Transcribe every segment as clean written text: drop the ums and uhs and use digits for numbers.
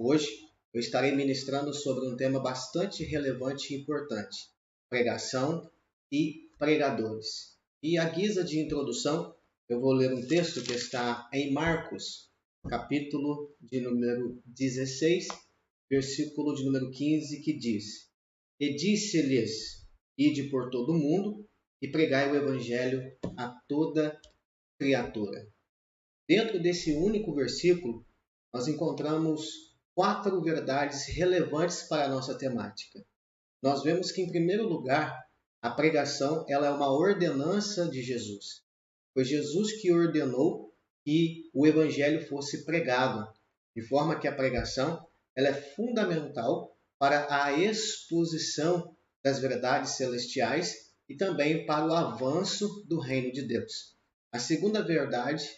Hoje eu estarei ministrando sobre um tema bastante relevante e importante: pregação e pregadores. E à guisa de introdução, eu vou ler um texto que está em Marcos, capítulo de número 16, versículo de número 15, que diz: E disse-lhes: Ide por todo o mundo e pregai o evangelho a toda criatura. Dentro desse único versículo, nós encontramos 4 verdades relevantes para a nossa temática. Nós vemos que, em primeiro lugar, a pregação ela é uma ordenança de Jesus. Foi Jesus que ordenou que o evangelho fosse pregado, de forma que a pregação ela é fundamental para a exposição das verdades celestiais e também para o avanço do reino de Deus. A segunda verdade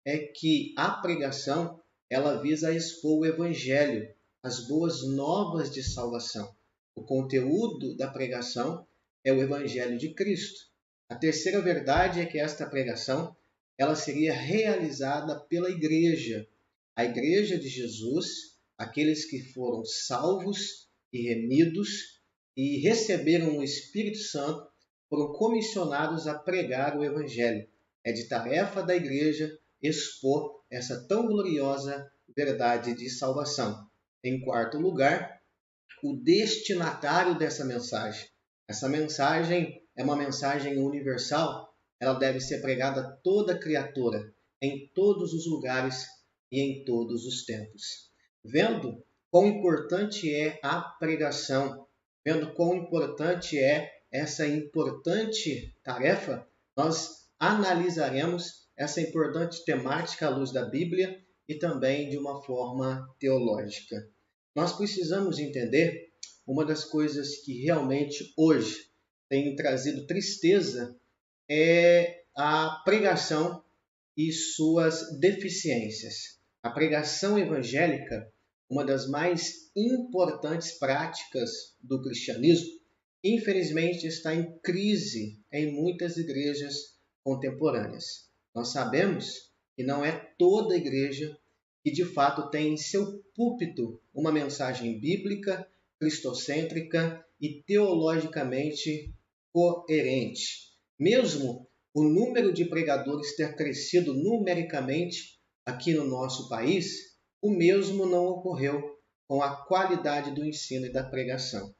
é que a pregação ela visa expor o evangelho, as boas novas de salvação. O conteúdo da pregação é o evangelho de Cristo. A terceira verdade é que esta pregação ela seria realizada pela igreja, a igreja de Jesus, aqueles que foram salvos e remidos e receberam o Espírito Santo, foram comissionados a pregar o evangelho. É de tarefa da igreja expor essa tão gloriosa verdade de salvação. Em quarto lugar, o destinatário dessa mensagem. Essa mensagem é uma mensagem universal, ela deve ser pregada a toda criatura, em todos os lugares e em todos os tempos. Vendo quão importante é a pregação, vendo quão importante é essa importante tarefa, nós analisaremos essa importante temática à luz da Bíblia e também de uma forma teológica. Nós precisamos entender uma das coisas que realmente hoje tem trazido tristeza é a pregação e suas deficiências. A pregação evangélica, uma das mais importantes práticas do cristianismo, infelizmente está em crise em muitas igrejas contemporâneas. Nós sabemos que não é toda igreja que de fato tem em seu púlpito uma mensagem bíblica, cristocêntrica e teologicamente coerente. Mesmo o número de pregadores ter crescido numericamente aqui no nosso país, o mesmo não ocorreu com a qualidade do ensino e da pregação.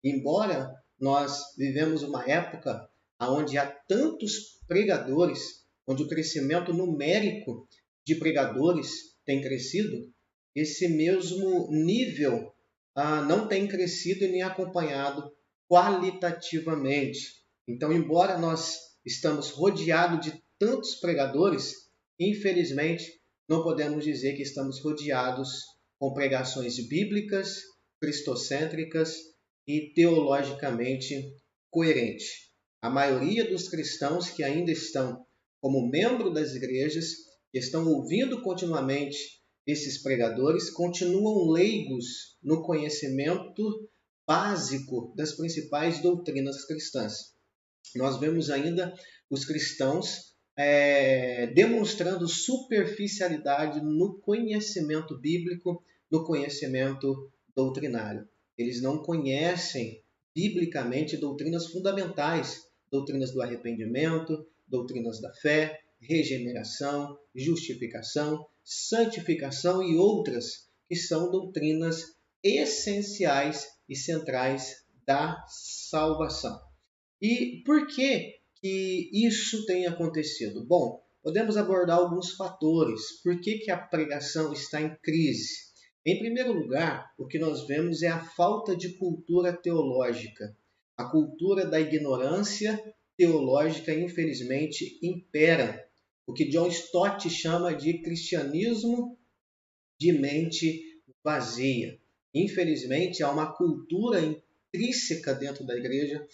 Embora nós vivemos uma época onde há tantos pregadores, onde o crescimento numérico de pregadores tem crescido, esse mesmo nível não tem crescido e nem acompanhado qualitativamente. Então, embora nós estamos rodeados de tantos pregadores, infelizmente não podemos dizer que estamos rodeados com pregações bíblicas, cristocêntricas e teologicamente coerente. A maioria dos cristãos que ainda estão como membro das igrejas, que estão ouvindo continuamente esses pregadores, continuam leigos no conhecimento básico das principais doutrinas cristãs. Nós vemos ainda os cristãos demonstrando superficialidade no conhecimento bíblico, no conhecimento doutrinário. Eles não conhecem biblicamente doutrinas fundamentais, doutrinas do arrependimento, doutrinas da fé, regeneração, justificação, santificação e outras que são doutrinas essenciais e centrais da salvação. E por que isso tem acontecido? Bom, podemos abordar alguns fatores. Por que a pregação está em crise? Em primeiro lugar, o que nós vemos é a falta de cultura teológica. A cultura da ignorância teológica, infelizmente, impera. O que John Stott chama de cristianismo de mente vazia. Infelizmente, há uma cultura intrínseca dentro da igreja,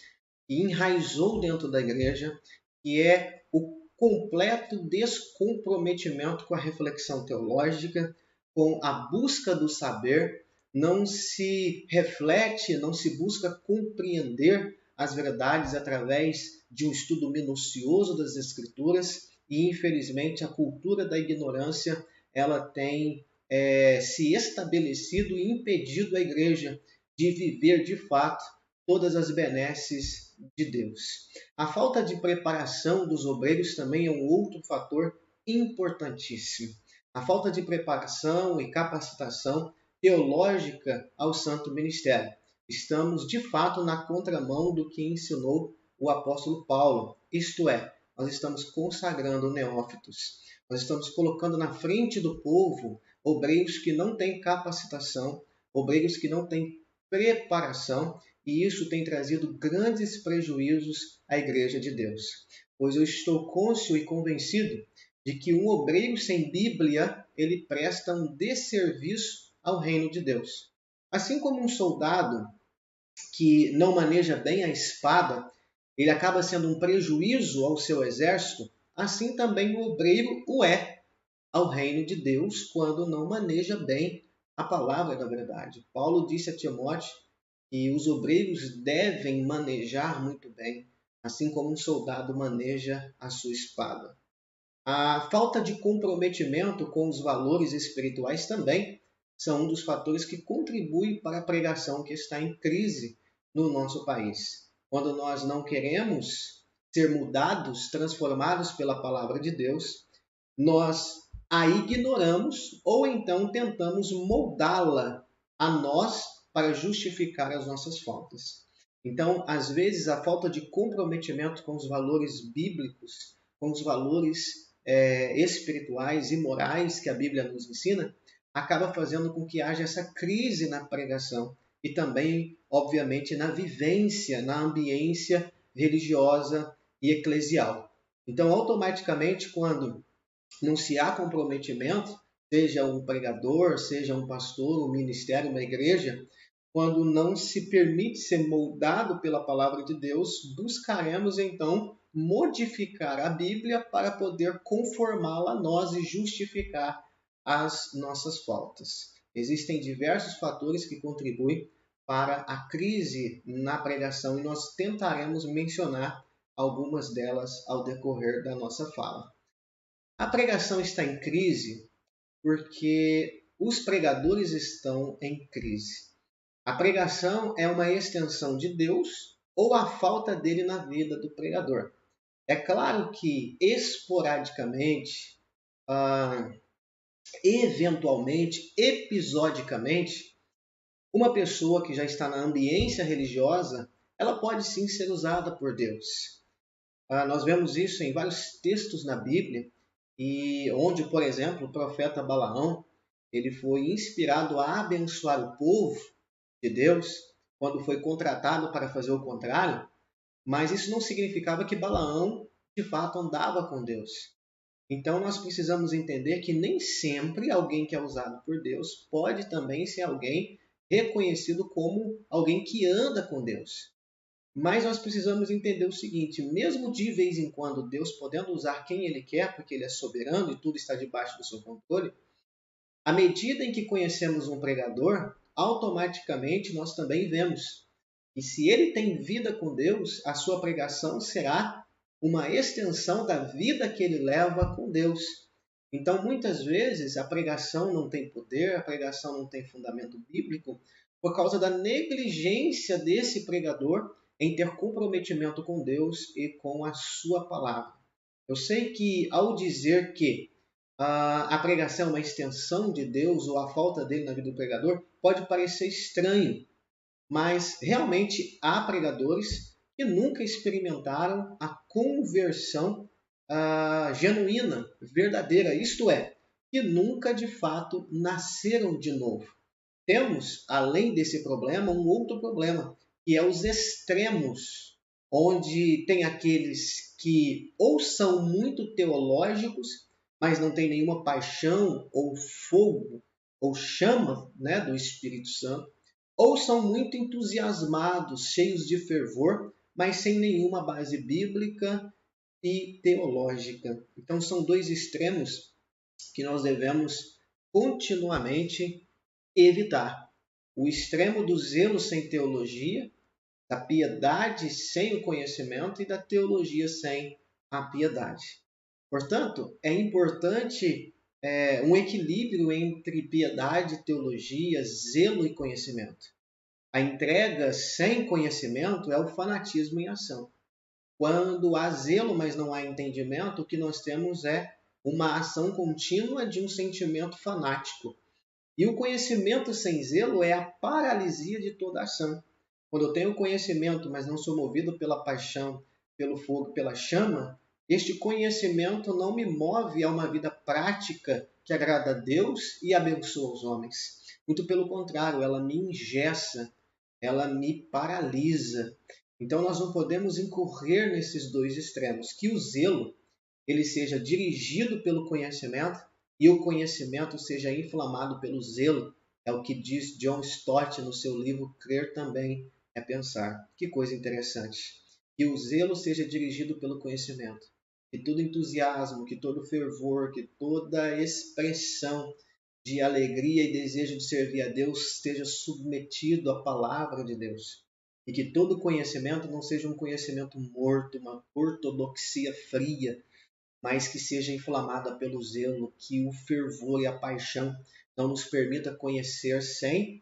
que enraizou dentro da igreja, que é o completo descomprometimento com a reflexão teológica, com a busca do saber, não se reflete, não se busca compreender as verdades através de um estudo minucioso das Escrituras e, infelizmente, a cultura da ignorância ela tem se estabelecido e impedido a igreja de viver de fato todas as benesses de Deus. A falta de preparação dos obreiros também é um outro fator importantíssimo. A falta de preparação e capacitação teológica ao santo ministério. Estamos, de fato, na contramão do que ensinou o apóstolo Paulo, isto é, nós estamos consagrando neófitos, nós estamos colocando na frente do povo obreiros que não têm capacitação, obreiros que não têm preparação, e isso tem trazido grandes prejuízos à Igreja de Deus. Pois eu estou cônscio e convencido de que um obreiro sem Bíblia, ele presta um desserviço ao reino de Deus. Assim como um soldado que não maneja bem a espada, ele acaba sendo um prejuízo ao seu exército, assim também o obreiro o é ao reino de Deus quando não maneja bem a palavra da verdade. Paulo disse a Timóteo que os obreiros devem manejar muito bem, assim como um soldado maneja a sua espada. A falta de comprometimento com os valores espirituais também são um dos fatores que contribuem para a pregação que está em crise no nosso país. Quando nós não queremos ser mudados, transformados pela palavra de Deus, nós a ignoramos ou então tentamos moldá-la a nós para justificar as nossas faltas. Então, às vezes, a falta de comprometimento com os valores bíblicos, com os valores espirituais e morais que a Bíblia nos ensina, acaba fazendo com que haja essa crise na pregação e também, obviamente, na vivência, na ambiência religiosa e eclesial. Então, automaticamente, quando não se há comprometimento, seja um pregador, seja um pastor, um ministério, uma igreja, quando não se permite ser moldado pela palavra de Deus, buscaremos então modificar a Bíblia para poder conformá-la a nós e justificar as nossas faltas. Existem diversos fatores que contribuem para a crise na pregação e nós tentaremos mencionar algumas delas ao decorrer da nossa fala. A pregação está em crise porque os pregadores estão em crise. A pregação é uma extensão de Deus ou a falta dele na vida do pregador. É claro que, esporadicamente, eventualmente, episodicamente, uma pessoa que já está na ambiência religiosa, ela pode sim ser usada por Deus. Nós vemos isso em vários textos na Bíblia, e onde, por exemplo, o profeta Balaão ele foi inspirado a abençoar o povo de Deus quando foi contratado para fazer o contrário, mas isso não significava que Balaão de fato andava com Deus. Então nós precisamos entender que nem sempre alguém que é usado por Deus pode também ser alguém reconhecido como alguém que anda com Deus. Mas nós precisamos entender o seguinte, mesmo de vez em quando Deus podendo usar quem Ele quer, porque Ele é soberano e tudo está debaixo do seu controle, à medida em que conhecemos um pregador, automaticamente nós também vemos. E se ele tem vida com Deus, a sua pregação será uma extensão da vida que ele leva com Deus. Então, muitas vezes, a pregação não tem poder, a pregação não tem fundamento bíblico, por causa da negligência desse pregador em ter comprometimento com Deus e com a sua palavra. Eu sei que, ao dizer que a pregação é uma extensão de Deus ou a falta dele na vida do pregador, pode parecer estranho, mas realmente há pregadores que nunca experimentaram a conversão genuína, verdadeira, isto é, que nunca de fato nasceram de novo. Temos, além desse problema, um outro problema, que é os extremos, onde tem aqueles que ou são muito teológicos, mas não tem nenhuma paixão ou fogo ou chama, do Espírito Santo, ou são muito entusiasmados, cheios de fervor, mas sem nenhuma base bíblica e teológica. Então são dois extremos que nós devemos continuamente evitar. O extremo do zelo sem teologia, da piedade sem o conhecimento e da teologia sem a piedade. Portanto, é importante um equilíbrio entre piedade, teologia, zelo e conhecimento. A entrega sem conhecimento é o fanatismo em ação. Quando há zelo, mas não há entendimento, o que nós temos é uma ação contínua de um sentimento fanático. E o conhecimento sem zelo é a paralisia de toda ação. Quando eu tenho conhecimento, mas não sou movido pela paixão, pelo fogo, pela chama, este conhecimento não me move a uma vida prática que agrada a Deus e abençoa os homens. Muito pelo contrário, ela me engessa, ela me paralisa. Então nós não podemos incorrer nesses dois extremos, que o zelo ele seja dirigido pelo conhecimento e o conhecimento seja inflamado pelo zelo. É o que diz John Stott no seu livro Crer Também é Pensar. Que coisa interessante. Que o zelo seja dirigido pelo conhecimento. Que todo entusiasmo, que todo fervor, que toda expressão de alegria e desejo de servir a Deus esteja submetido à palavra de Deus. E que todo conhecimento não seja um conhecimento morto, uma ortodoxia fria, mas que seja inflamada pelo zelo, que o fervor e a paixão não nos permita conhecer sem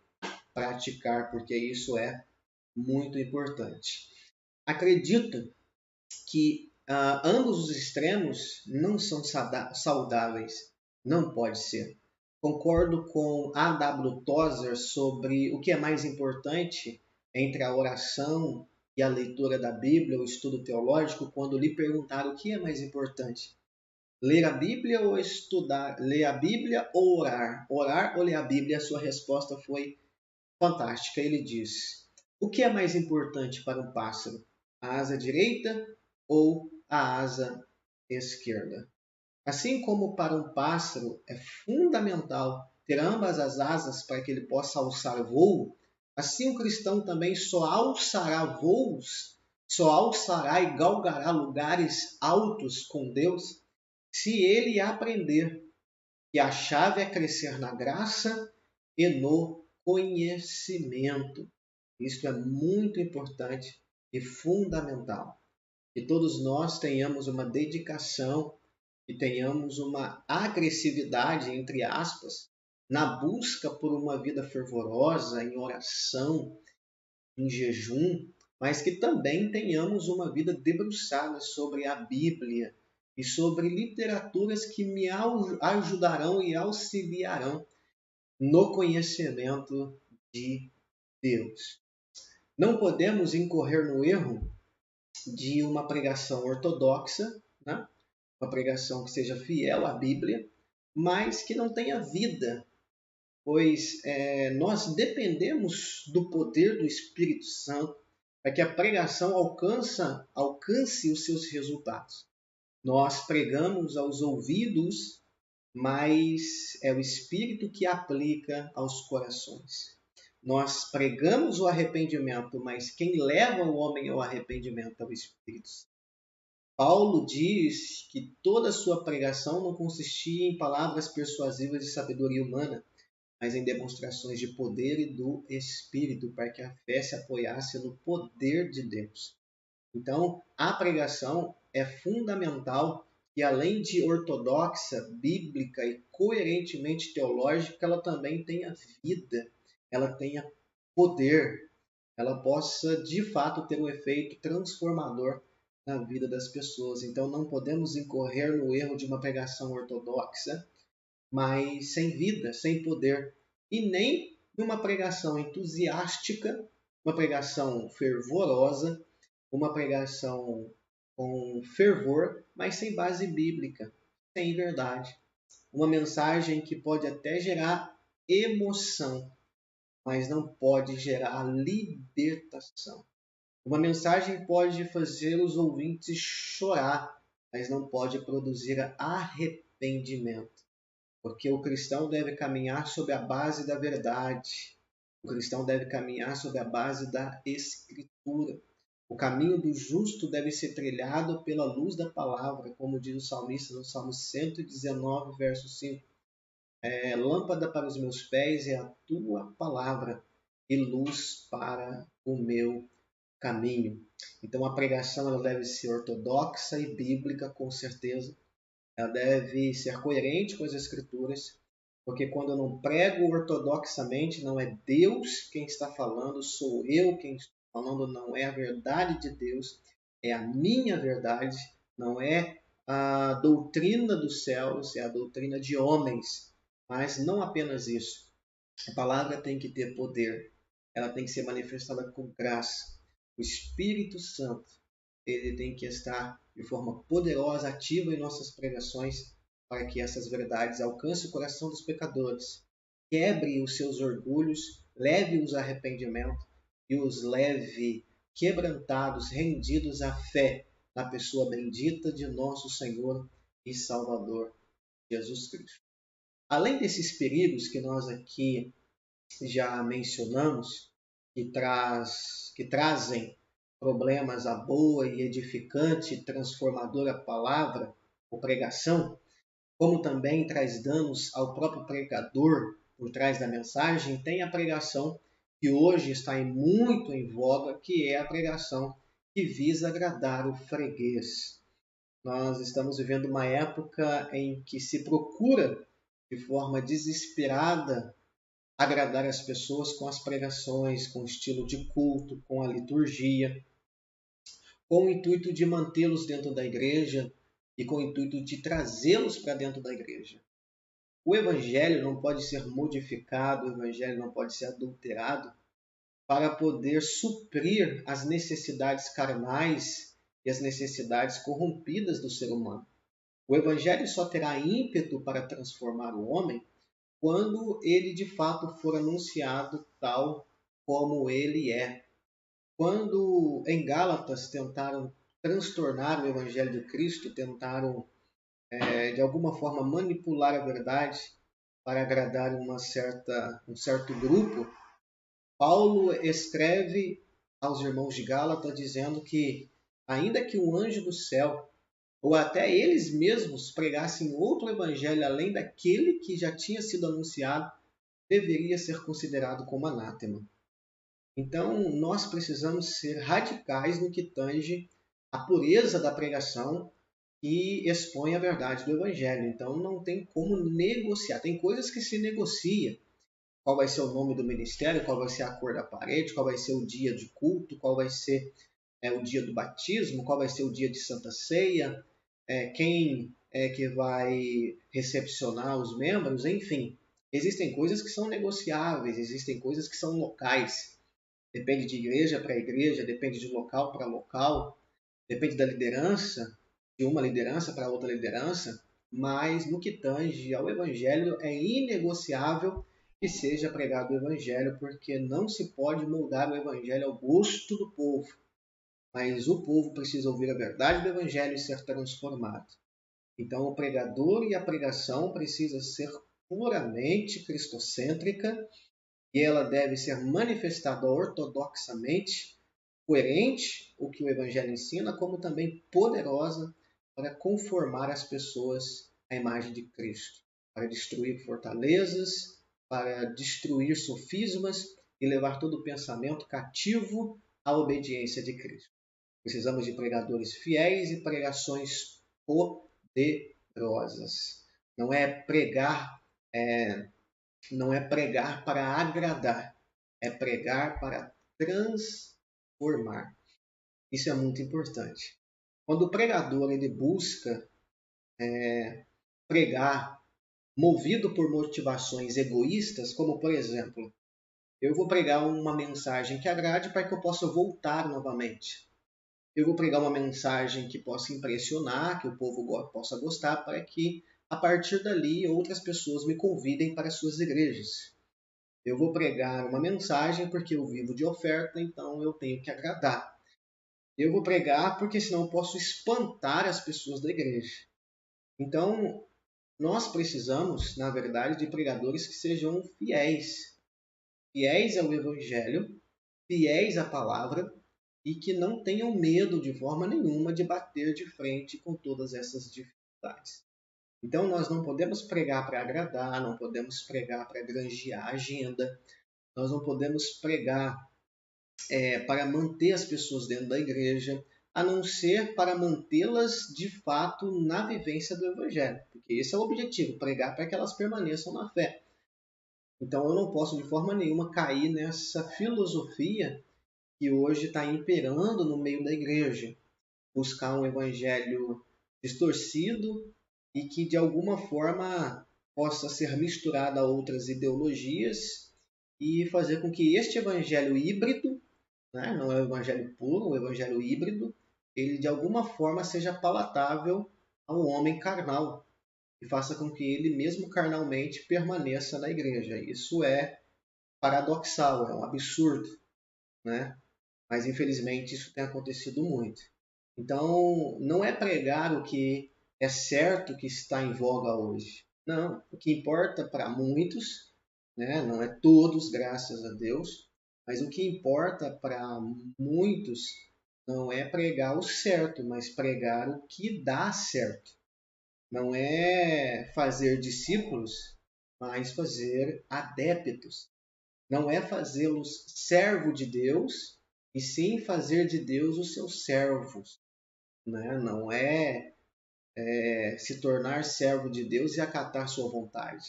praticar, porque isso é muito importante. Acredito que ambos os extremos não são saudáveis, não pode ser. Concordo com A.W. Tozer sobre o que é mais importante entre a oração e a leitura da Bíblia, o estudo teológico, quando lhe perguntaram o que é mais importante. Ler a Bíblia ou estudar? Ler a Bíblia ou orar? Orar ou ler a Bíblia? A sua resposta foi fantástica. Ele diz: o que é mais importante para um pássaro? A asa direita ou a asa esquerda? Assim como para um pássaro é fundamental ter ambas as asas para que ele possa alçar voo, assim o cristão também só alçará voos, só alçará e galgará lugares altos com Deus se ele aprender que a chave é crescer na graça e no conhecimento. Isto é muito importante e fundamental. Que todos nós tenhamos uma dedicação e tenhamos uma agressividade, entre aspas, na busca por uma vida fervorosa, em oração, em jejum, mas que também tenhamos uma vida debruçada sobre a Bíblia e sobre literaturas que me ajudarão e auxiliarão no conhecimento de Deus. Não podemos incorrer no erro de uma pregação ortodoxa, né? Uma pregação que seja fiel à Bíblia, mas que não tenha vida, pois nós dependemos do poder do Espírito Santo para que a pregação alcance os seus resultados. Nós pregamos aos ouvidos, mas é o Espírito que aplica aos corações. Nós pregamos o arrependimento, mas quem leva o homem ao arrependimento é o Espírito Santo. Paulo diz que toda a sua pregação não consistia em palavras persuasivas de sabedoria humana, mas em demonstrações de poder e do Espírito, para que a fé se apoiasse no poder de Deus. Então, a pregação é fundamental e, além de ortodoxa, bíblica e coerentemente teológica, ela também tenha vida, ela tenha poder, ela possa, de fato, ter um efeito transformador na vida das pessoas. Então, não podemos incorrer no erro de uma pregação ortodoxa, mas sem vida, sem poder, e nem numa pregação entusiástica, uma pregação fervorosa, uma pregação com fervor, mas sem base bíblica, sem verdade. Uma mensagem que pode até gerar emoção, mas não pode gerar libertação. Uma mensagem pode fazer os ouvintes chorar, mas não pode produzir arrependimento. Porque o cristão deve caminhar sobre a base da verdade. O cristão deve caminhar sobre a base da Escritura. O caminho do justo deve ser trilhado pela luz da palavra, como diz o salmista no Salmo 119, verso 5. Lâmpada para os meus pés é a tua palavra e luz para o meu caminho. Então a pregação ela deve ser ortodoxa e bíblica, com certeza, ela deve ser coerente com as Escrituras, porque quando eu não prego ortodoxamente, não é Deus quem está falando, sou eu quem estou falando, não é a verdade de Deus, é a minha verdade, não é a doutrina dos céus, é a doutrina de homens. Mas não apenas isso. A palavra tem que ter poder, ela tem que ser manifestada com graça. O Espírito Santo, ele tem que estar de forma poderosa, ativa em nossas pregações, para que essas verdades alcancem o coração dos pecadores, quebre os seus orgulhos, leve-os a arrependimento e os leve quebrantados, rendidos à fé na pessoa bendita de nosso Senhor e Salvador Jesus Cristo. Além desses perigos que nós aqui já mencionamos, que trazem problemas à boa e edificante e transformadora palavra ou pregação, como também traz danos ao próprio pregador por trás da mensagem, tem a pregação que hoje está muito em voga, que é a pregação que visa agradar o freguês. Nós estamos vivendo uma época em que se procura, de forma desesperada, agradar as pessoas com as pregações, com o estilo de culto, com a liturgia, com o intuito de mantê-los dentro da igreja e com o intuito de trazê-los para dentro da igreja. O evangelho não pode ser modificado, o evangelho não pode ser adulterado para poder suprir as necessidades carnais e as necessidades corrompidas do ser humano. O evangelho só terá ímpeto para transformar o homem quando ele de fato for anunciado tal como ele é. Quando em Gálatas tentaram transtornar o Evangelho de Cristo, tentaram de alguma forma manipular a verdade para agradar um certo grupo, Paulo escreve aos irmãos de Gálatas dizendo que, ainda que um anjo do céu ou até eles mesmos pregassem outro evangelho além daquele que já tinha sido anunciado, deveria ser considerado como anátema. Então, nós precisamos ser radicais no que tange a pureza da pregação e expõe a verdade do Evangelho. Então, não tem como negociar. Tem coisas que se negocia. Qual vai ser o nome do ministério, qual vai ser a cor da parede, qual vai ser o dia de culto, qual vai ser o dia do batismo, qual vai ser o dia de Santa Ceia, quem é que vai recepcionar os membros, enfim. Existem coisas que são negociáveis, existem coisas que são locais. Depende de igreja para igreja, depende de local para local, depende da liderança, de uma liderança para outra liderança, mas no que tange ao Evangelho é inegociável que seja pregado o Evangelho, porque não se pode moldar o Evangelho ao gosto do povo, mas o povo precisa ouvir a verdade do Evangelho e ser transformado. Então o pregador e a pregação precisa ser puramente cristocêntrica, e ela deve ser manifestada ortodoxamente, coerente o que o Evangelho ensina, como também poderosa para conformar as pessoas à imagem de Cristo, para destruir fortalezas, para destruir sofismas e levar todo o pensamento cativo à obediência de Cristo. Precisamos de pregadores fiéis e pregações poderosas. Não é pregar para agradar, é pregar para transformar. Isso é muito importante. Quando o pregador ele busca pregar movido por motivações egoístas, como por exemplo, eu vou pregar uma mensagem que agrade para que eu possa voltar novamente. Eu vou pregar uma mensagem que possa impressionar, que o povo possa gostar, para que a partir dali outras pessoas me convidem para suas igrejas. Eu vou pregar uma mensagem porque eu vivo de oferta, então eu tenho que agradar. Eu vou pregar porque senão eu posso espantar as pessoas da igreja. Então, nós precisamos, na verdade, de pregadores que sejam fiéis. Fiéis ao Evangelho, fiéis à palavra e que não tenham medo de forma nenhuma de bater de frente com todas essas dificuldades. Então, nós não podemos pregar para agradar, não podemos pregar para granjear a agenda, nós não podemos pregar para manter as pessoas dentro da igreja. a não ser para mantê-las de fato na vivência do Evangelho. Porque esse é o objetivo, pregar para que elas permaneçam na fé. Então eu não posso de forma nenhuma cair nessa filosofia que hoje está imperando no meio da igreja. Buscar um evangelho distorcido e que de alguma forma possa ser misturado a outras ideologias e fazer com que este evangelho híbrido, né, não é o evangelho puro, o evangelho híbrido, ele de alguma forma seja palatável ao homem carnal e faça com que ele mesmo carnalmente permaneça na igreja. Isso é paradoxal, é um absurdo, né? Mas infelizmente isso tem acontecido muito. Então, não é pregar o que é certo que está em voga hoje. Não, o que importa para muitos, né, não é todos, graças a Deus, mas o que importa para muitos não é pregar o certo, mas pregar o que dá certo. Não é fazer discípulos, mas fazer adeptos. Não é fazê-los servo de Deus, e sim fazer de Deus os seus servos. Né? Não é, se tornar servo de Deus e acatar sua vontade.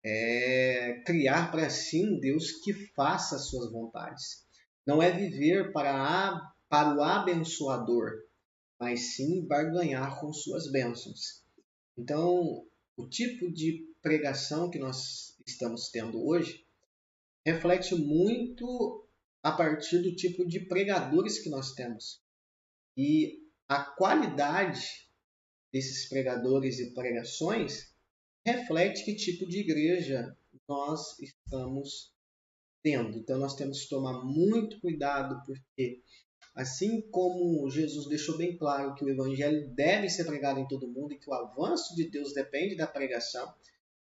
É criar para si um Deus que faça as suas vontades. Não é viver para o abençoador, mas sim barganhar com suas bênçãos. Então, o tipo de pregação que nós estamos tendo hoje reflete muito a partir do tipo de pregadores que nós temos. E a qualidade desses pregadores e pregações reflete que tipo de igreja nós estamos tendo. Então nós temos que tomar muito cuidado, porque assim como Jesus deixou bem claro que o evangelho deve ser pregado em todo mundo e que o avanço de Deus depende da pregação,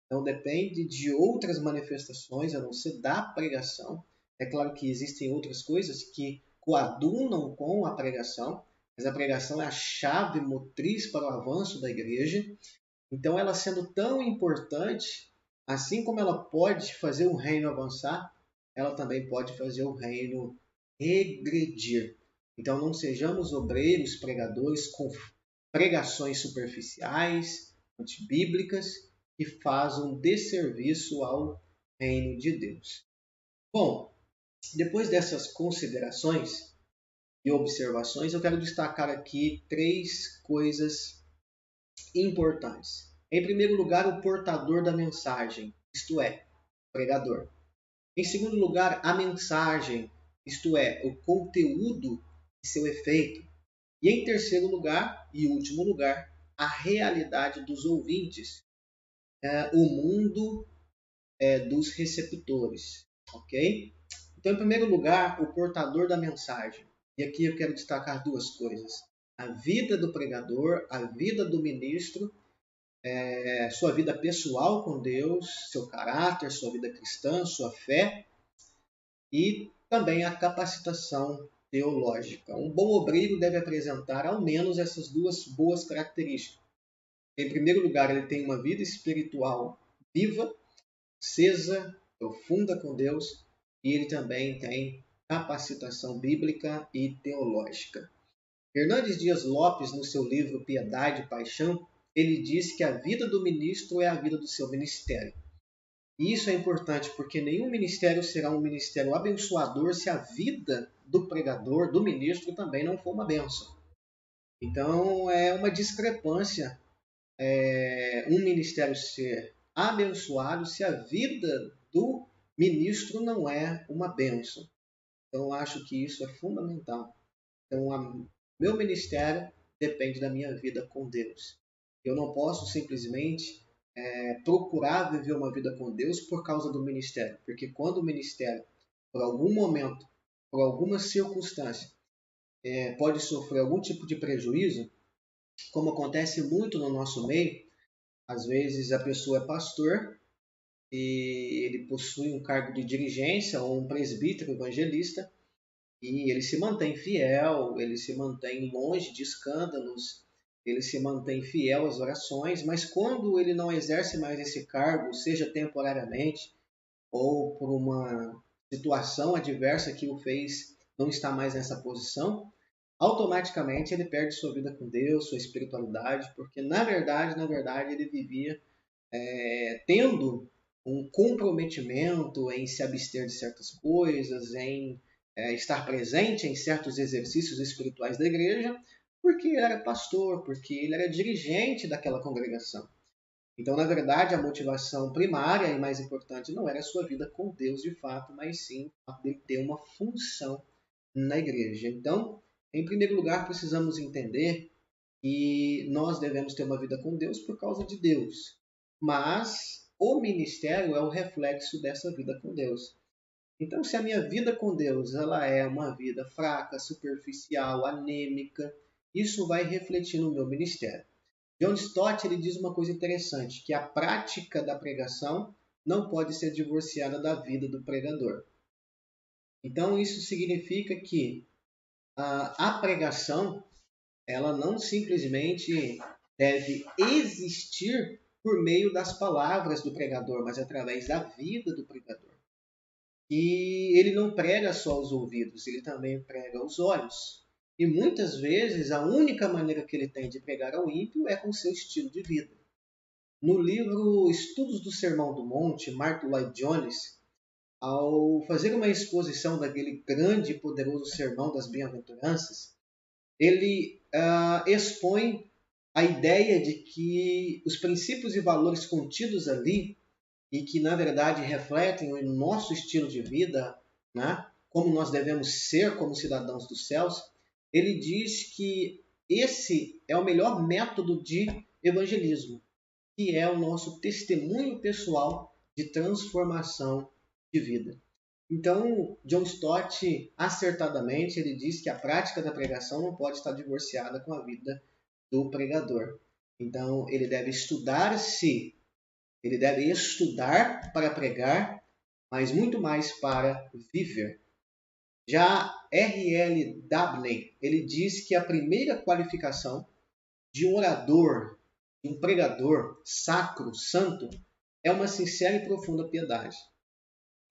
não depende de outras manifestações, a não ser da pregação. É claro que existem outras coisas que coadunam com a pregação, mas a pregação é a chave motriz para o avanço da igreja. Então, ela sendo tão importante, assim como ela pode fazer o reino avançar, ela também pode fazer o reino regredir. Então, não sejamos obreiros, pregadores com pregações superficiais, antibíblicas, que fazem desserviço ao reino de Deus. Bom, depois dessas considerações e observações, eu quero destacar aqui 3 coisas importantes. Em primeiro lugar, o portador da mensagem, isto é, o pregador. Em segundo lugar, a mensagem, isto é, o conteúdo e seu efeito. E em terceiro lugar, e último lugar, a realidade dos ouvintes, o mundo dos receptores, ok? Então, em primeiro lugar, o portador da mensagem. E aqui eu quero destacar 2 coisas. A vida do pregador, a vida do ministro, sua vida pessoal com Deus, seu caráter, sua vida cristã, sua fé e também a capacitação teológica. Um bom obreiro deve apresentar ao menos essas 2 boas características. Em primeiro lugar, ele tem uma vida espiritual viva, acesa, profunda com Deus, e ele também tem capacitação bíblica e teológica. Hernandes Dias Lopes, no seu livro Piedade e Paixão, ele diz que a vida do ministro é a vida do seu ministério. E isso é importante porque nenhum ministério será um ministério abençoador se a vida do pregador, do ministro, também não for uma bênção. Então é uma discrepância um ministério ser abençoado se a vida do ministro não é uma bênção. Então eu acho que isso é fundamental. Então meu ministério depende da minha vida com Deus. Eu não posso simplesmente procurar viver uma vida com Deus por causa do ministério. Porque quando o ministério, por algum momento, por alguma circunstância, pode sofrer algum tipo de prejuízo, como acontece muito no nosso meio, às vezes a pessoa é pastor e ele possui um cargo de dirigência ou um presbítero evangelista e ele se mantém fiel, ele se mantém longe de escândalos, ele se mantém fiel às orações, mas quando ele não exerce mais esse cargo, seja temporariamente ou por uma situação adversa que o fez não estar mais nessa posição, automaticamente ele perde sua vida com Deus, sua espiritualidade, porque na verdade, ele vivia tendo um comprometimento em se abster de certas coisas, em estar presente em certos exercícios espirituais da igreja, porque ele era pastor, porque ele era dirigente daquela congregação. Então, na verdade, a motivação primária e mais importante não era a sua vida com Deus de fato, mas sim o fato de ter uma função na igreja. Então, em primeiro lugar, precisamos entender que nós devemos ter uma vida com Deus por causa de Deus. Mas o ministério é o reflexo dessa vida com Deus. Então, se a minha vida com Deus ela é uma vida fraca, superficial, anêmica, isso vai refletir no meu ministério. John Stott ele diz uma coisa interessante, que a prática da pregação não pode ser divorciada da vida do pregador. Então, isso significa que a pregação ela não simplesmente deve existir por meio das palavras do pregador, mas através da vida do pregador. E ele não prega só aos ouvidos, ele também prega aos olhos. E muitas vezes a única maneira que ele tem de pregar ao ímpio é com seu estilo de vida. No livro Estudos do Sermão do Monte, Martin Lloyd-Jones, ao fazer uma exposição daquele grande e poderoso sermão das bem-aventuranças, ele expõe a ideia de que os princípios e valores contidos ali e que na verdade refletem o nosso estilo de vida, né? Como nós devemos ser como cidadãos dos céus, ele diz que esse é o melhor método de evangelismo, que é o nosso testemunho pessoal de transformação de vida. Então, John Stott, acertadamente, ele diz que a prática da pregação não pode estar divorciada com a vida do pregador. Então, ele deve estudar para pregar, mas muito mais para viver. Já R.L. Dabney, ele diz que a primeira qualificação de um orador, de um pregador sacro, santo, é uma sincera e profunda piedade.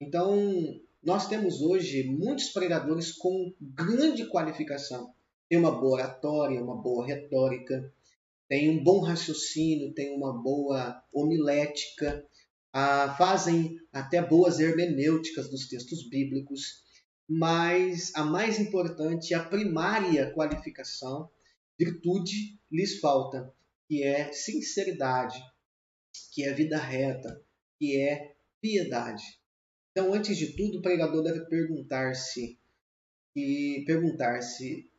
Então, nós temos hoje muitos pregadores com grande qualificação. Tem uma boa oratória, uma boa retórica, tem um bom raciocínio, tem uma boa homilética, fazem até boas hermenêuticas dos textos bíblicos, mas a mais importante, a primária qualificação, virtude, lhes falta, que é sinceridade, que é vida reta, que é piedade. Então, antes de tudo, o pregador deve perguntar-se,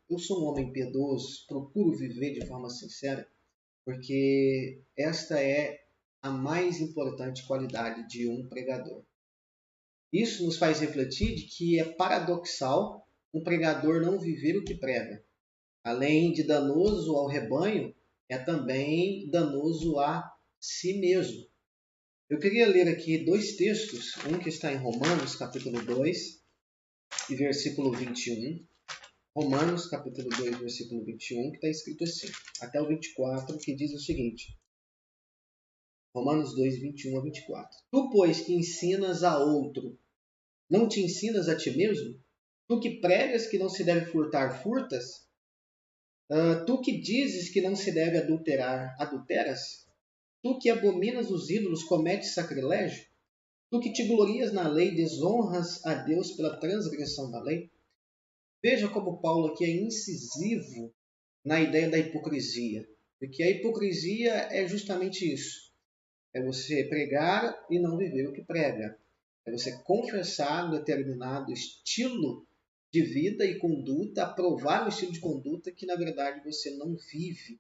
eu sou um homem piedoso, procuro viver de forma sincera, porque esta é a mais importante qualidade de um pregador. Isso nos faz refletir de que é paradoxal um pregador não viver o que prega. Além de danoso ao rebanho, é também danoso a si mesmo. Eu queria ler aqui dois textos, um que está em Romanos, capítulo 2, e versículo 21. Romanos, capítulo 2, versículo 21, que está escrito assim, até o 24, que diz o seguinte. Romanos 2, 21 a 24. Tu, pois, que ensinas a outro, não te ensinas a ti mesmo? Tu que pregas que não se deve furtar, furtas? Tu que dizes que não se deve adulterar, adulteras? Tu que abominas os ídolos, cometes sacrilégio? Tu que te glorias na lei, desonras a Deus pela transgressão da lei? Veja como Paulo aqui é incisivo na ideia da hipocrisia. Porque a hipocrisia é justamente isso. É você pregar e não viver o que prega. É você confessar um determinado estilo de vida e conduta, aprovar um estilo de conduta que na verdade você não vive.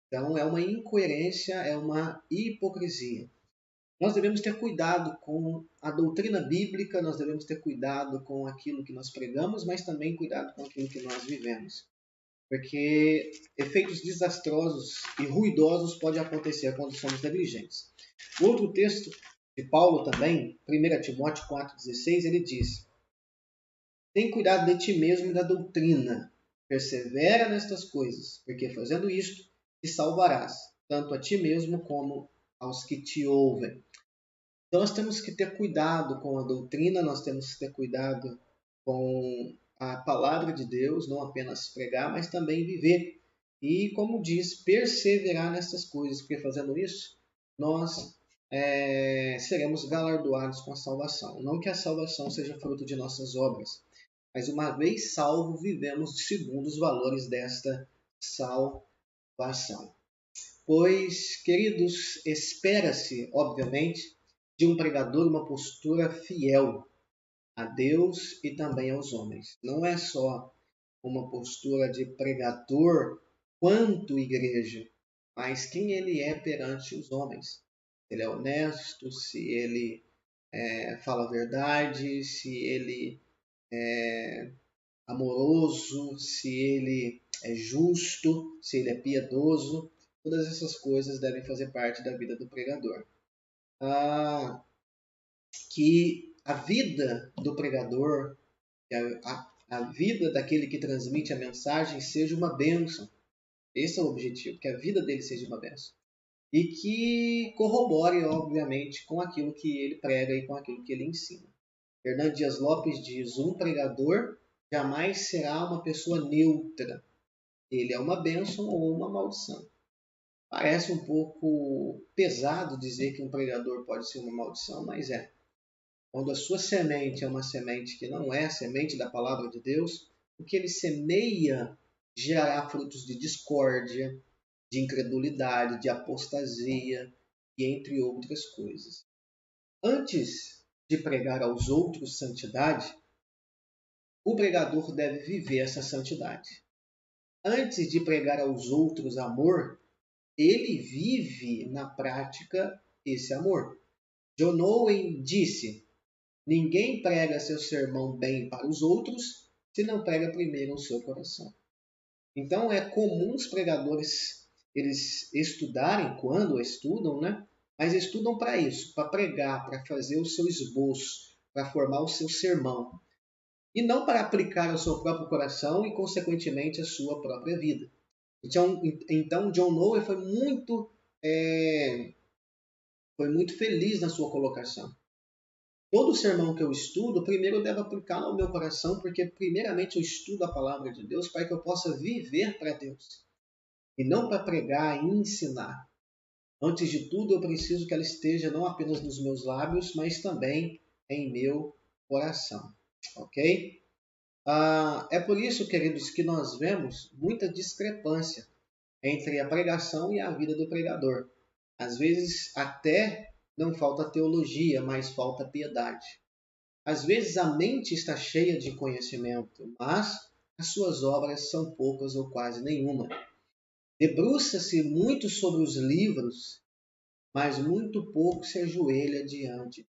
Então é uma incoerência, é uma hipocrisia. Nós devemos ter cuidado com a doutrina bíblica, nós devemos ter cuidado com aquilo que nós pregamos, mas também cuidado com aquilo que nós vivemos. Porque efeitos desastrosos e ruidosos podem acontecer quando somos negligentes. Outro texto de Paulo também, 1 Timóteo 4,16, ele diz: tem cuidado de ti mesmo e da doutrina, persevera nestas coisas, porque fazendo isto te salvarás, tanto a ti mesmo como aos que te ouvem. Então nós temos que ter cuidado com a doutrina, nós temos que ter cuidado com a palavra de Deus, não apenas pregar, mas também viver. E, como diz, perseverar nessas coisas, porque fazendo isso, nós seremos galardoados com a salvação. Não que a salvação seja fruto de nossas obras, mas uma vez salvo, vivemos segundo os valores desta salvação. Pois, queridos, espera-se, obviamente, de um pregador uma postura fiel a Deus e também aos homens. Não é só uma postura de pregador quanto igreja, mas quem ele é perante os homens. Se ele é honesto, se ele fala a verdade, se ele é amoroso, se ele é justo, se ele é piedoso. Todas essas coisas devem fazer parte da vida do pregador. Que a vida do pregador, a vida daquele que transmite a mensagem seja uma bênção. Esse é o objetivo, que a vida dele seja uma bênção. E que corrobore, obviamente, com aquilo que ele prega e com aquilo que ele ensina. Fernando Dias Lopes diz, um pregador jamais será uma pessoa neutra. Ele é uma bênção ou uma maldição. Parece um pouco pesado dizer que um pregador pode ser uma maldição, mas é. Quando a sua semente é uma semente que não é a semente da palavra de Deus, o que ele semeia gerará frutos de discórdia, de incredulidade, de apostasia e entre outras coisas. Antes de pregar aos outros santidade, o pregador deve viver essa santidade. Antes de pregar aos outros amor, ele vive na prática esse amor. John Owen disse: ninguém prega seu sermão bem para os outros se não prega primeiro o seu coração. Então é comum os pregadores eles estudarem quando estudam, né? Mas estudam para isso, para pregar, para fazer o seu esboço, para formar o seu sermão. E não para aplicar ao seu próprio coração e, consequentemente, a sua própria vida. Então John Owen foi muito feliz na sua colocação. Todo sermão que eu estudo, primeiro eu devo aplicar ao meu coração, porque primeiramente eu estudo a palavra de Deus para que eu possa viver para Deus. E não para pregar e ensinar. Antes de tudo, eu preciso que ela esteja não apenas nos meus lábios, mas também em meu coração. Ok? É por isso, queridos, que nós vemos muita discrepância entre a pregação e a vida do pregador. Às vezes até não falta teologia, mas falta piedade. Às vezes a mente está cheia de conhecimento, mas as suas obras são poucas ou quase nenhuma. Debruça-se muito sobre os livros, mas muito pouco se ajoelha diante.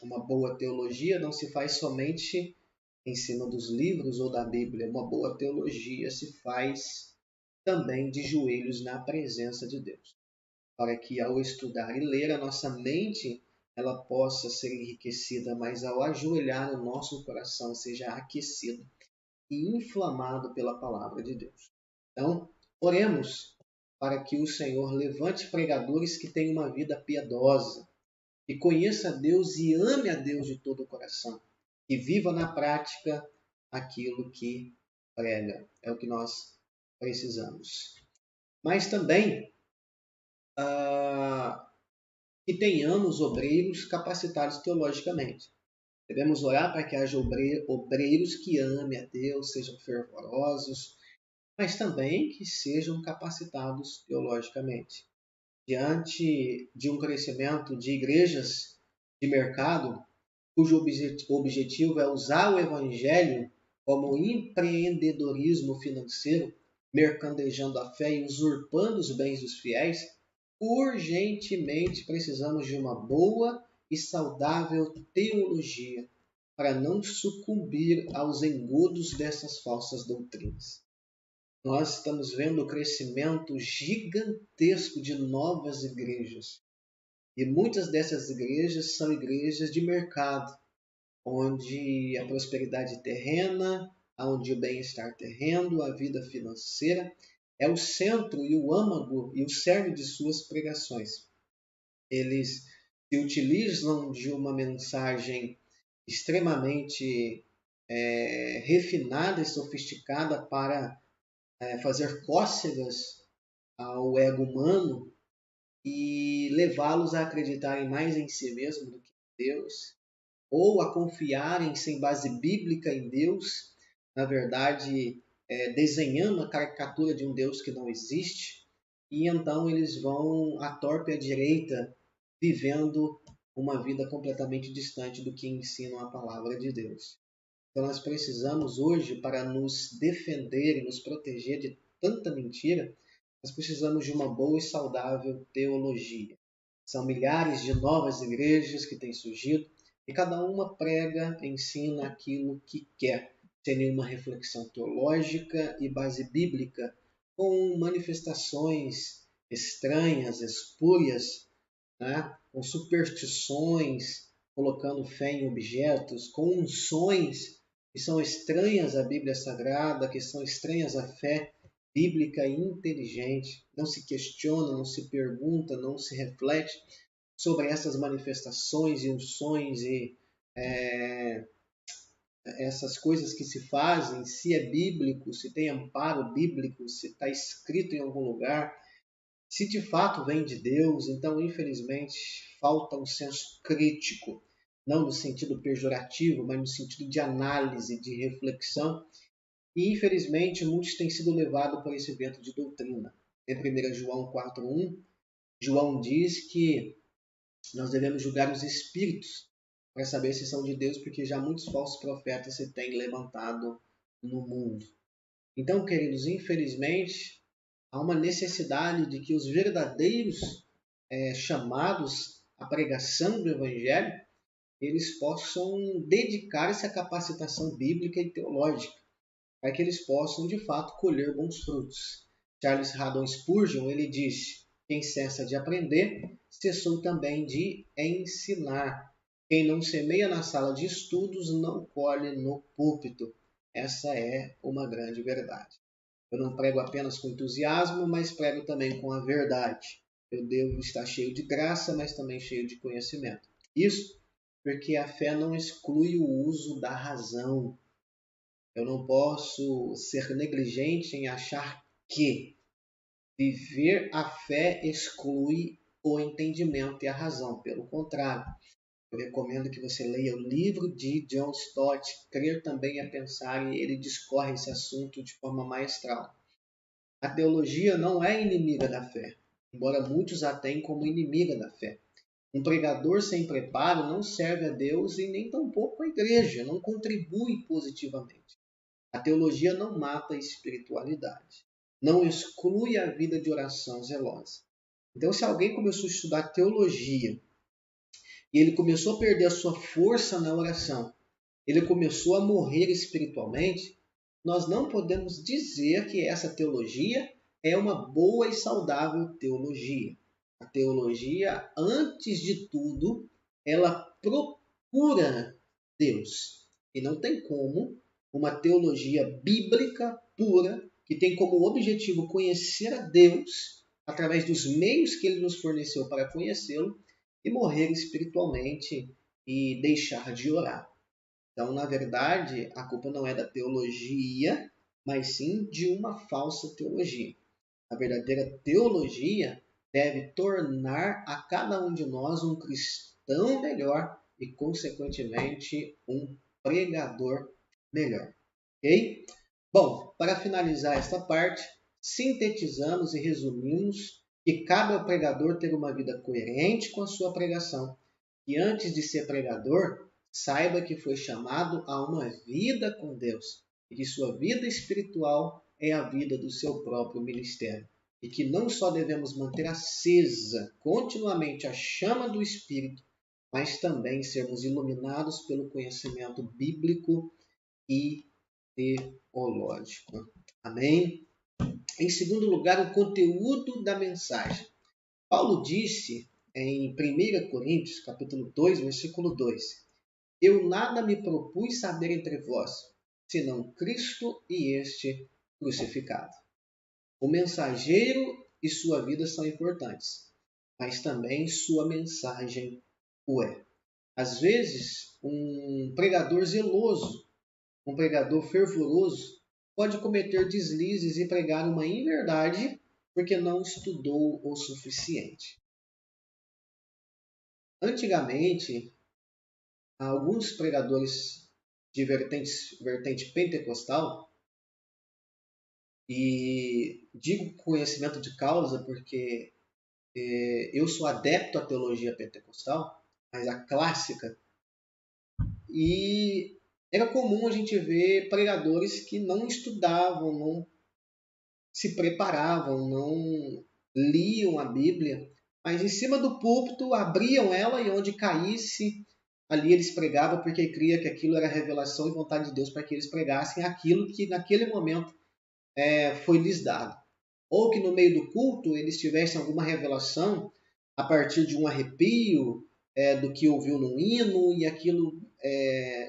Uma boa teologia não se faz somente em cima dos livros ou da Bíblia. Uma boa teologia se faz também de joelhos na presença de Deus, para que ao estudar e ler a nossa mente ela possa ser enriquecida, mas ao ajoelhar o nosso coração seja aquecido e inflamado pela palavra de Deus. Então, oremos para que o Senhor levante pregadores que tenham uma vida piedosa, que conheça a Deus e ame a Deus de todo o coração, que viva na prática aquilo que prega. É o que nós precisamos. Mas também que tenhamos obreiros capacitados teologicamente. Devemos orar para que haja obreiros que amem a Deus, sejam fervorosos, mas também que sejam capacitados teologicamente. Diante de um crescimento de igrejas de mercado, cujo objetivo é usar o evangelho como empreendedorismo financeiro, mercadejando a fé e usurpando os bens dos fiéis, urgentemente precisamos de uma boa e saudável teologia para não sucumbir aos engodos dessas falsas doutrinas. Nós estamos vendo o crescimento gigantesco de novas igrejas. E muitas dessas igrejas são igrejas de mercado, onde a prosperidade terrena, onde o bem-estar terreno, a vida financeira é o centro e o âmago e o cerne de suas pregações. Eles se utilizam de uma mensagem extremamente refinada e sofisticada para fazer cócegas ao ego humano e levá-los a acreditarem mais em si mesmo do que em Deus, ou a confiarem sem base bíblica em Deus, na verdade, desenhando a caricatura de um Deus que não existe, e então eles vão à torta e à direita, vivendo uma vida completamente distante do que ensina a palavra de Deus. Então nós precisamos hoje, para nos defender e nos proteger de tanta mentira, nós precisamos de uma boa e saudável teologia. São milhares de novas igrejas que têm surgido e cada uma prega, ensina aquilo que quer, sem nenhuma reflexão teológica e base bíblica, com manifestações estranhas, espúrias, né? Com superstições, colocando fé em objetos, com unções que são estranhas à Bíblia Sagrada, que são estranhas à fé bíblica e inteligente. Não se questiona, não se pergunta, não se reflete sobre essas manifestações e unções e essas coisas que se fazem, se é bíblico, se tem amparo bíblico, se está escrito em algum lugar, se de fato vem de Deus. Então, infelizmente, falta um senso crítico, não no sentido pejorativo, mas no sentido de análise, de reflexão. E, infelizmente, muitos têm sido levados por esse vento de doutrina. Em 1 João 4,1, João diz que nós devemos julgar os espíritos para saber se são de Deus, porque já muitos falsos profetas se têm levantado no mundo. Então, queridos, infelizmente, há uma necessidade de que os verdadeiros chamados à pregação do Evangelho, eles possam dedicar-se à capacitação bíblica e teológica, para que eles possam, de fato, colher bons frutos. Charles Haddon Spurgeon, ele disse: quem cessa de aprender, cessou também de ensinar. Quem não semeia na sala de estudos, não colhe no púlpito. Essa é uma grande verdade. Eu não prego apenas com entusiasmo, mas prego também com a verdade. Eu devo estar cheio de graça, mas também cheio de conhecimento. Isso porque a fé não exclui o uso da razão. Eu não posso ser negligente em achar que viver a fé exclui o entendimento e a razão. Pelo contrário, eu recomendo que você leia o livro de John Stott, Crer Também é Pensar, e ele discorre esse assunto de forma maestral. A teologia não é inimiga da fé, embora muitos a tenham como inimiga da fé. Um pregador sem preparo não serve a Deus e nem tampouco a igreja, não contribui positivamente. A teologia não mata a espiritualidade, não exclui a vida de oração zelosa. Então, se alguém começou a estudar teologia e ele começou a perder a sua força na oração, ele começou a morrer espiritualmente, nós não podemos dizer que essa teologia é uma boa e saudável teologia. A teologia, antes de tudo, ela procura Deus. E não tem como uma teologia bíblica pura, que tem como objetivo conhecer a Deus através dos meios que ele nos forneceu para conhecê-lo, e morrer espiritualmente e deixar de orar. Então, na verdade, a culpa não é da teologia, mas sim de uma falsa teologia. A verdadeira teologia deve tornar a cada um de nós um cristão melhor e, consequentemente, um pregador melhor. Ok? Bom, para finalizar esta parte, sintetizamos e resumimos que cabe ao pregador ter uma vida coerente com a sua pregação. E antes de ser pregador, saiba que foi chamado a uma vida com Deus e que sua vida espiritual é a vida do seu próprio ministério. E que não só devemos manter acesa continuamente a chama do Espírito, mas também sermos iluminados pelo conhecimento bíblico e teológico. Amém? Em segundo lugar, o conteúdo da mensagem. Paulo disse em 1 Coríntios, capítulo 2, versículo 2: eu nada me propus saber entre vós, senão Cristo e este crucificado. O mensageiro e sua vida são importantes, mas também sua mensagem o é. Às vezes, um pregador zeloso um pregador fervoroso, pode cometer deslizes e pregar uma inverdade porque não estudou o suficiente. Antigamente, alguns pregadores de vertente pentecostal, e digo conhecimento de causa porque eu sou adepto à teologia pentecostal, mas a clássica, e era comum a gente ver pregadores que não estudavam, não se preparavam, não liam a Bíblia, mas em cima do púlpito abriam ela e onde caísse, ali eles pregavam porque cria que aquilo era revelação e vontade de Deus para que eles pregassem aquilo que naquele momento foi lhes dado. Ou que no meio do culto eles tivessem alguma revelação a partir de um arrepio do que ouviu no hino e aquilo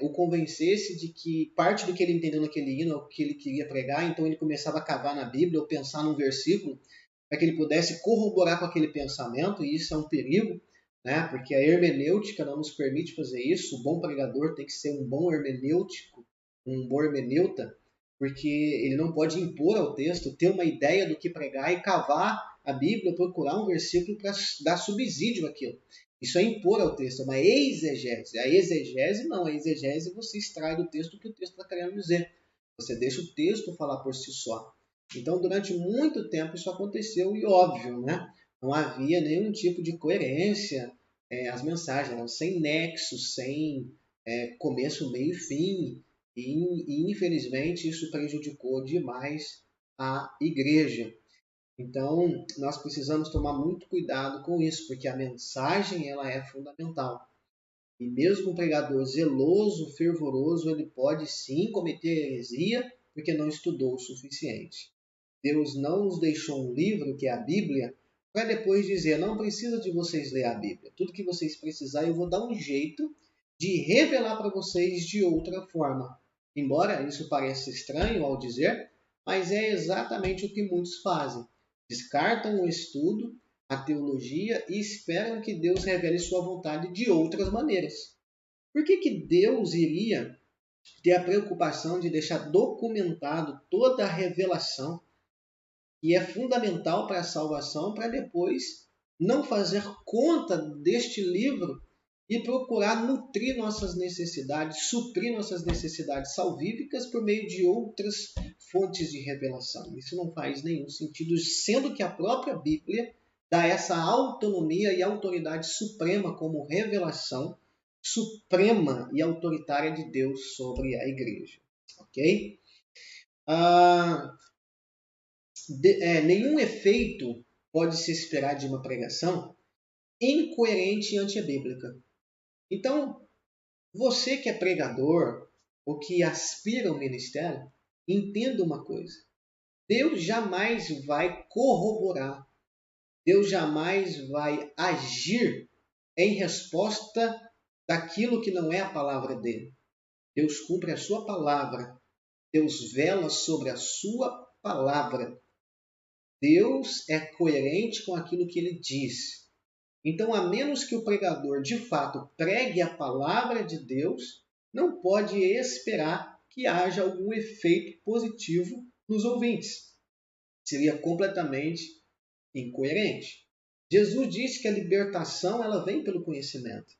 o convencesse de que parte do que ele entendeu naquele hino é o que ele queria pregar, então ele começava a cavar na Bíblia ou pensar num versículo para que ele pudesse corroborar com aquele pensamento, e isso é um perigo, né? Porque a hermenêutica não nos permite fazer isso. O bom pregador tem que ser um bom hermenêutico, um bom hermeneuta, porque ele não pode impor ao texto, ter uma ideia do que pregar e cavar a Bíblia, procurar um versículo para dar subsídio àquilo. Isso é impor ao texto, é uma exegese. A exegese não, a exegese você extrai do texto o que o texto está querendo dizer. Você deixa o texto falar por si só. Então, durante muito tempo isso aconteceu e óbvio, né? Não havia nenhum tipo de coerência, as mensagens eram sem nexo, sem começo, meio e fim, e infelizmente isso prejudicou demais a igreja. Então, nós precisamos tomar muito cuidado com isso, porque a mensagem ela é fundamental. E mesmo um pregador zeloso, fervoroso, ele pode sim cometer heresia, porque não estudou o suficiente. Deus não nos deixou um livro, que é a Bíblia, para depois dizer, não precisa de vocês ler a Bíblia. Tudo que vocês precisarem, eu vou dar um jeito de revelar para vocês de outra forma. Embora isso pareça estranho ao dizer, mas é exatamente o que muitos fazem. Descartam o estudo, a teologia e esperam que Deus revele sua vontade de outras maneiras. Por que Deus iria ter a preocupação de deixar documentado toda a revelação que é fundamental para a salvação, para depois não fazer conta deste livro e procurar nutrir nossas necessidades, suprir nossas necessidades salvíficas por meio de outras fontes de revelação? Isso não faz nenhum sentido, sendo que a própria Bíblia dá essa autonomia e autoridade suprema como revelação suprema e autoritária de Deus sobre a igreja. Ok? Nenhum efeito pode se esperar de uma pregação incoerente e antibíblica. Então, você que é pregador ou que aspira ao ministério, entenda uma coisa. Deus jamais vai corroborar, Deus jamais vai agir em resposta daquilo que não é a palavra dele. Deus cumpre a sua palavra, Deus vela sobre a sua palavra. Deus é coerente com aquilo que ele diz. Então, a menos que o pregador de fato pregue a palavra de Deus, não pode esperar que haja algum efeito positivo nos ouvintes. Seria completamente incoerente. Jesus disse que a libertação ela vem pelo conhecimento.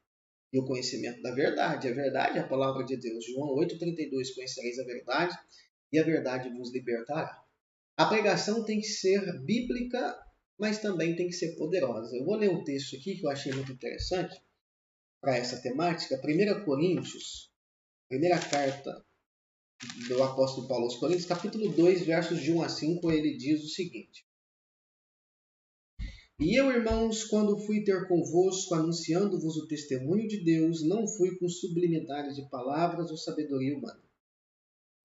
E o conhecimento da verdade. A verdade é a palavra de Deus. João 8,32, conhecereis a verdade e a verdade vos libertará. A pregação tem que ser bíblica, mas também tem que ser poderosa. Eu vou ler um texto aqui que eu achei muito interessante para essa temática. 1 Coríntios, primeira carta do apóstolo Paulo aos Coríntios, capítulo 2, versos de 1 a 5, ele diz o seguinte: E eu, irmãos, quando fui ter convosco, anunciando-vos o testemunho de Deus, não fui com sublimidade de palavras ou sabedoria humana.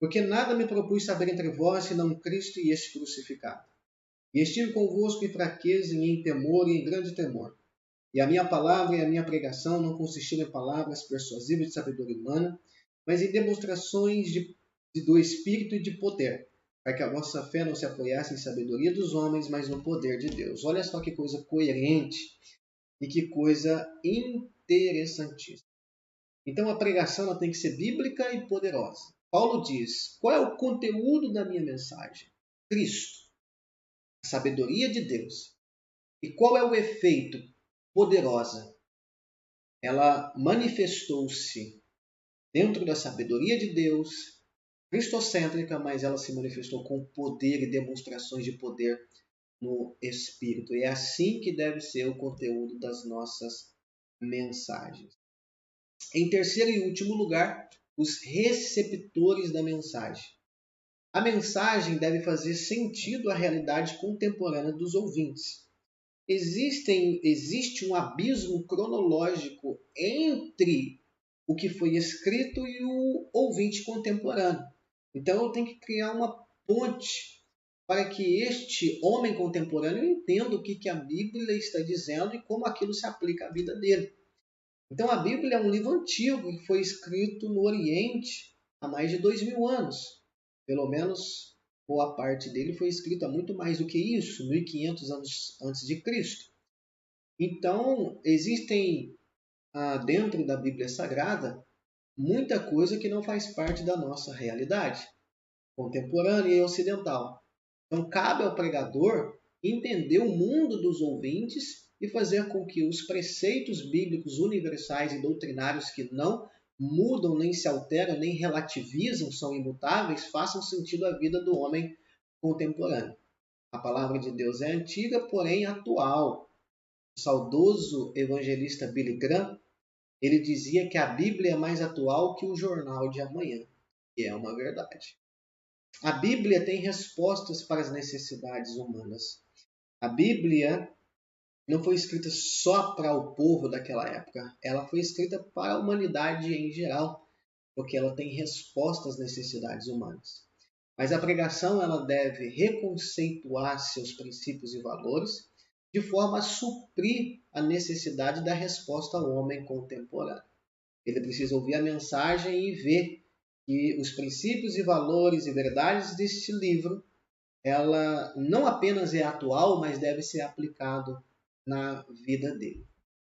Porque nada me propus saber entre vós, senão Cristo e este crucificado. E estive convosco em fraqueza e em temor e em grande temor. E a minha palavra e a minha pregação não consistiram em palavras persuasivas de sabedoria humana, mas em demonstrações do Espírito e de poder, para que a vossa fé não se apoiasse em sabedoria dos homens, mas no poder de Deus. Olha só que coisa coerente e que coisa interessantíssima. Então a pregação ela tem que ser bíblica e poderosa. Paulo diz: qual é o conteúdo da minha mensagem? Cristo, a sabedoria de Deus. E qual é o efeito? Poderosa. Ela manifestou-se dentro da sabedoria de Deus, cristocêntrica, mas ela se manifestou com poder e demonstrações de poder no Espírito. E é assim que deve ser o conteúdo das nossas mensagens. Em terceiro e último lugar, os receptores da mensagem. A mensagem deve fazer sentido à realidade contemporânea dos ouvintes. Existe um abismo cronológico entre o que foi escrito e o ouvinte contemporâneo. Então eu tenho que criar uma ponte para que este homem contemporâneo entenda o que a Bíblia está dizendo e como aquilo se aplica à vida dele. Então a Bíblia é um livro antigo que foi escrito no Oriente há mais de 2000 anos. Pelo menos boa parte dele foi escrito há muito mais do que isso, 1500 anos antes de Cristo. Então existem dentro da Bíblia Sagrada muita coisa que não faz parte da nossa realidade contemporânea e ocidental. Então cabe ao pregador entender o mundo dos ouvintes e fazer com que os preceitos bíblicos universais e doutrinários que não mudam, nem se alteram, nem relativizam, são imutáveis, façam sentido à vida do homem contemporâneo. A palavra de Deus é antiga, porém atual. O saudoso evangelista Billy Graham, ele dizia que a Bíblia é mais atual que o jornal de amanhã, e é uma verdade. A Bíblia tem respostas para as necessidades humanas. A Bíblia não foi escrita só para o povo daquela época, ela foi escrita para a humanidade em geral, porque ela tem respostas às necessidades humanas. Mas a pregação ela deve reconceituar seus princípios e valores de forma a suprir a necessidade da resposta ao homem contemporâneo. Ele precisa ouvir a mensagem e ver que os princípios e valores e verdades deste livro, ela não apenas é atual, mas deve ser aplicado na vida dele.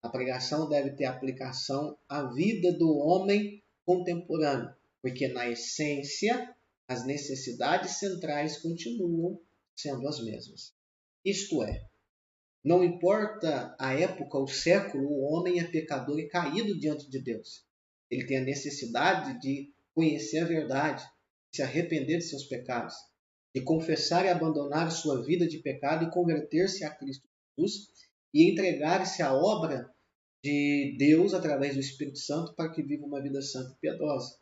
A pregação deve ter aplicação à vida do homem contemporâneo, porque na essência as necessidades centrais continuam sendo as mesmas. Isto é, não importa a época, o século, o homem é pecador e caído diante de Deus. Ele tem a necessidade de conhecer a verdade, de se arrepender de seus pecados, de confessar e abandonar sua vida de pecado e converter-se a Cristo Jesus e entregar-se à obra de Deus através do Espírito Santo para que viva uma vida santa e piedosa.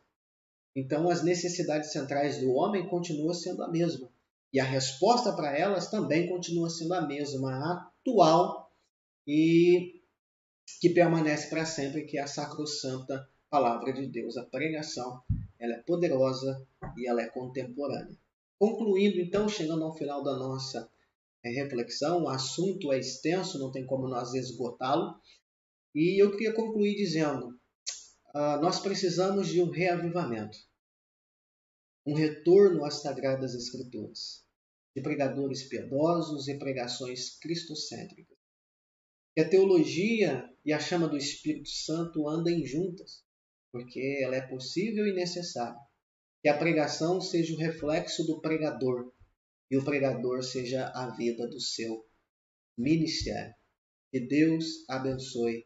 Então, as necessidades centrais do homem continuam sendo a mesma. E a resposta para elas também continua sendo a mesma, atual e que permanece para sempre, que é a sacrossanta palavra de Deus. A pregação, ela é poderosa e ela é contemporânea. Concluindo, então, chegando ao final da nossa reflexão, o assunto é extenso, não tem como nós esgotá-lo. E eu queria concluir dizendo, nós precisamos de um reavivamento, um retorno às Sagradas Escrituras, de pregadores piedosos e pregações cristocêntricas. Que a teologia e a chama do Espírito Santo andem juntas, porque ela é possível e necessária. Que a pregação seja o reflexo do pregador e o pregador seja a vida do seu ministério. Que Deus abençoe